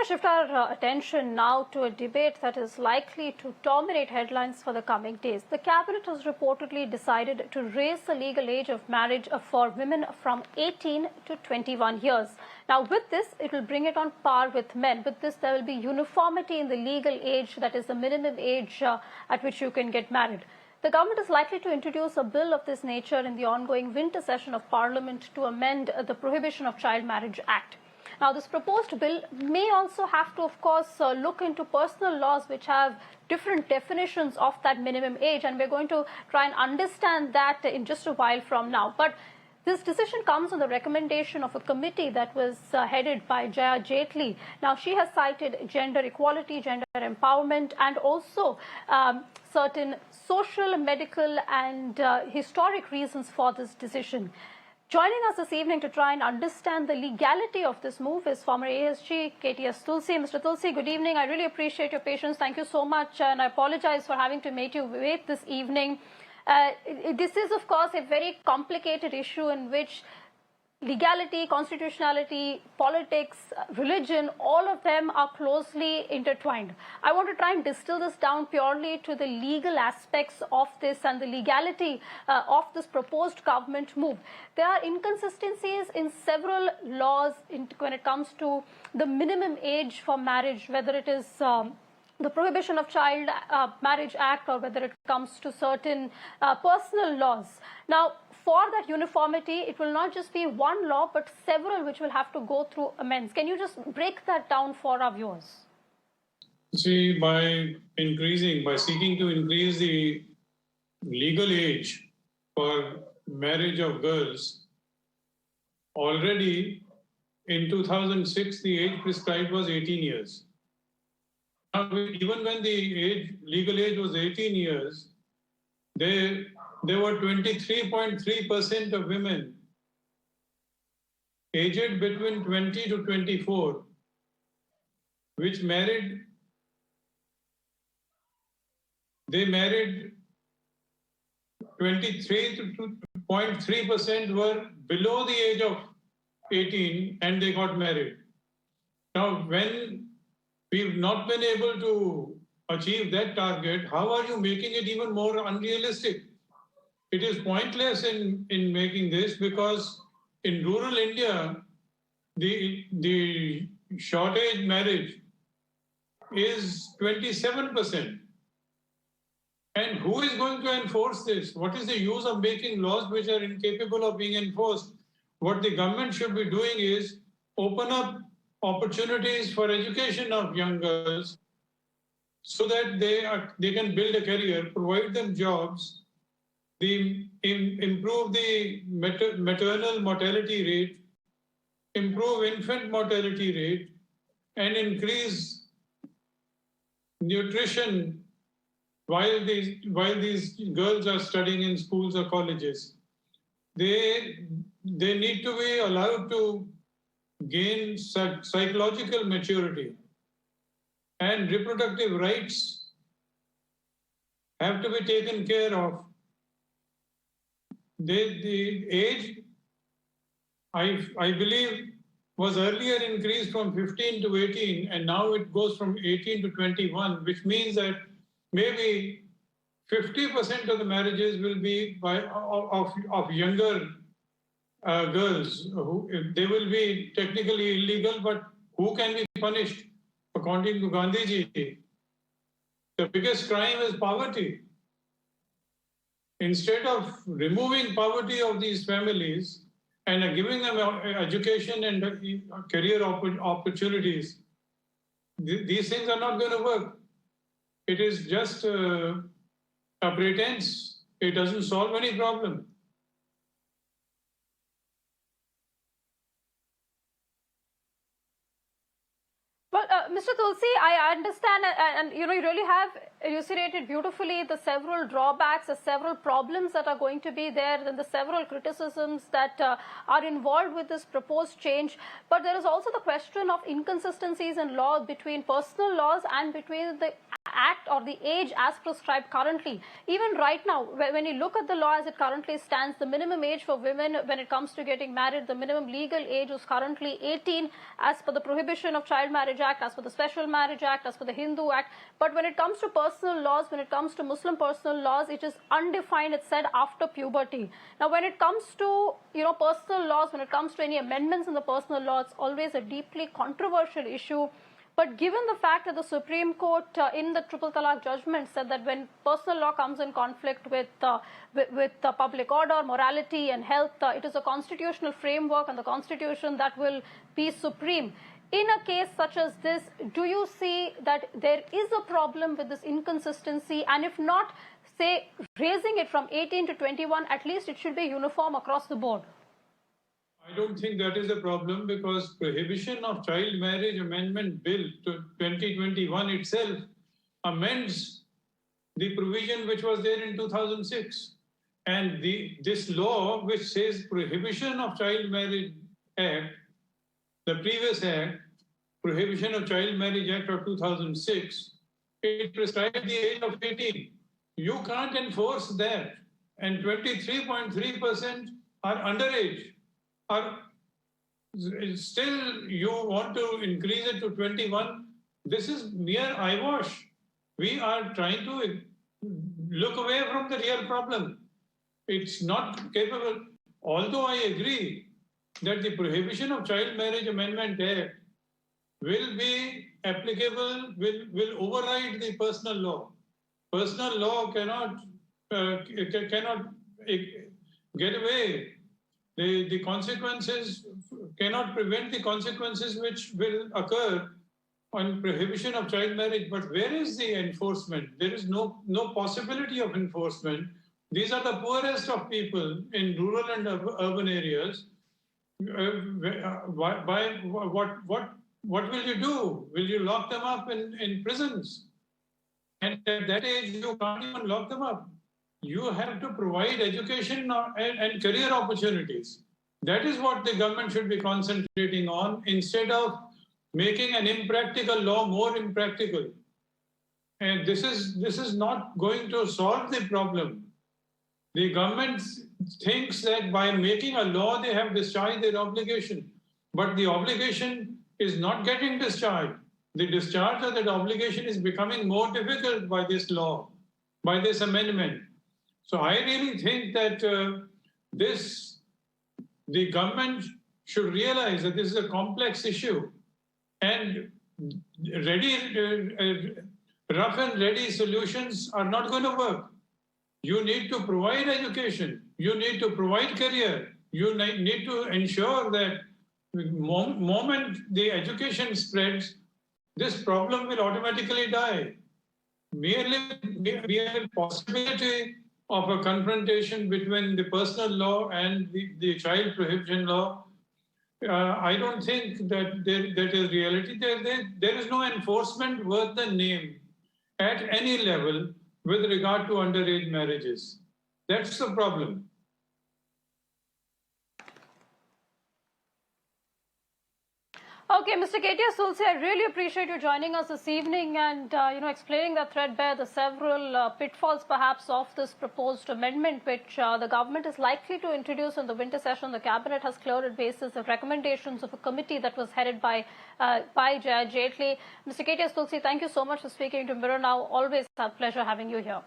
to shift our attention now to a debate that is likely to dominate headlines for the coming days. The cabinet has reportedly decided to raise the legal age of marriage for women from 18 to 21 years. Now, with this, it will bring it on par with men. With this, there will be uniformity in the legal age, that is the minimum age at which you can get married. The government is likely to introduce a bill of this nature in the ongoing winter session of Parliament to amend the Prohibition of Child Marriage Act. Now, this proposed bill may also have to, of course, look into personal laws which have different definitions of that minimum age, and we're going to try and understand that in just a while from now. But this decision comes on the recommendation of a committee that was headed by Jaya Jaitley. Now, she has cited gender equality, gender empowerment, and also certain social, medical, and historic reasons for this decision. Joining us this evening to try and understand the legality of this move is former ASG KTS Tulsi. Mr. Tulsi, good evening. I really appreciate your patience. Thank you so much. And I apologize for having to make you wait this evening. This is, of course, a very complicated issue in which legality, constitutionality, politics, religion, all of them are closely intertwined. I want to try and distill this down purely to the legal aspects of this and the legality of this proposed government move. There are inconsistencies in several laws when it comes to the minimum age for marriage, whether it is the Prohibition of Child Marriage Act or whether it comes to certain personal laws. Now, for that uniformity, it will not just be one law, but several which will have to go through amends. Can you just break that down for our viewers? See, by seeking to increase the legal age for marriage of girls, already in 2006, the age prescribed was 18 years. Now, even when the legal age was 18 years, there were 23.3% of women aged between 20 to 24 which married. They married 23.3% were below the age of 18 and they got married. Now, when we've not been able to achieve that target, how are you making it even more unrealistic? It is pointless in making this because in rural India, the short age marriage is 27%. And who is going to enforce this? What is the use of making laws which are incapable of being enforced? What the government should be doing is open up opportunities for education of young girls so that they can build a career, provide them jobs, improve the maternal mortality rate, improve infant mortality rate, and increase nutrition while these girls are studying in schools or colleges. They need to be allowed to gain psychological maturity, and reproductive rights have to be taken care of. The age, I believe, was earlier increased from 15 to 18, and now it goes from 18 to 21, which means that maybe 50% of the marriages will be of younger girls. They will be technically illegal, but who can be punished? According to Gandhiji, the biggest crime is poverty. Instead of removing poverty of these families and giving them education and career opportunities, these things are not going to work. It is just a pretense. It doesn't solve any problem. Well, Mr. Tulsi, I understand, and you really have elucidated beautifully the several drawbacks, the several problems that are going to be there, and the several criticisms that are involved with this proposed change. But there is also the question of inconsistencies in law between personal laws and between the act or the age as prescribed currently. Even right now, when you look at the law as it currently stands, the minimum age for women when it comes to getting married, the minimum legal age is currently 18 as per the Prohibition of Child Marriage Act, as per the Special Marriage Act, as per the Hindu Act. But when it comes to personal laws, when it comes to Muslim personal laws, it is undefined. It's said after puberty. Now, when it comes to personal laws, when it comes to any amendments in the personal law, it's always a deeply controversial issue. But given the fact that the Supreme Court in the Triple Talaq judgment said that when personal law comes in conflict with public order, morality and health, it is a constitutional framework and the Constitution that will be supreme. In a case such as this, do you see that there is a problem with this inconsistency? And if not, say, raising it from 18 to 21, at least it should be uniform across the board. I don't think that is a problem because Prohibition of Child Marriage Amendment Bill to 2021 itself amends the provision which was there in 2006. And this law which says Prohibition of Child Marriage Act, the previous act, Prohibition of Child Marriage Act of 2006, it prescribed the age of 18. You can't enforce that. And 23.3% are underage. Still, you want to increase it to 21. This is mere eyewash. We are trying to look away from the real problem. It's not capable. Although I agree that the Prohibition of Child Marriage Amendment Act will be applicable, will override the personal law. Personal law cannot get away. The consequences cannot prevent the consequences which will occur on prohibition of child marriage. But where is the enforcement? There is no possibility of enforcement. These are the poorest of people in rural and urban areas. What will you do? Will you lock them up in prisons? And at that age, you can't even lock them up. You have to provide education and career opportunities. That is what the government should be concentrating on instead of making an impractical law more impractical. And this is not going to solve the problem. The government thinks that by making a law, they have discharged their obligation. But the obligation is not getting discharged. The discharge of that obligation is becoming more difficult by this law, by this amendment. So I really think that the government should realize that this is a complex issue and rough and ready solutions are not going to work. You need to provide education. You need to provide career. You need to ensure that the moment the education spreads, this problem will automatically die. Mere possibility of a confrontation between the personal law and the child prohibition law, I don't think that that is reality. There is no enforcement worth the name at any level with regard to underage marriages. That's the problem. Okay, Mr. KTS Tulsi, I really appreciate you joining us this evening and explaining the threadbare, the several pitfalls perhaps of this proposed amendment, which the government is likely to introduce in the winter session. The cabinet has cleared it basis of recommendations of a committee that was headed by Jay Jaitley. Mr. KTS Tulsi, thank you so much for speaking to Mirror Now. Always a pleasure having you here.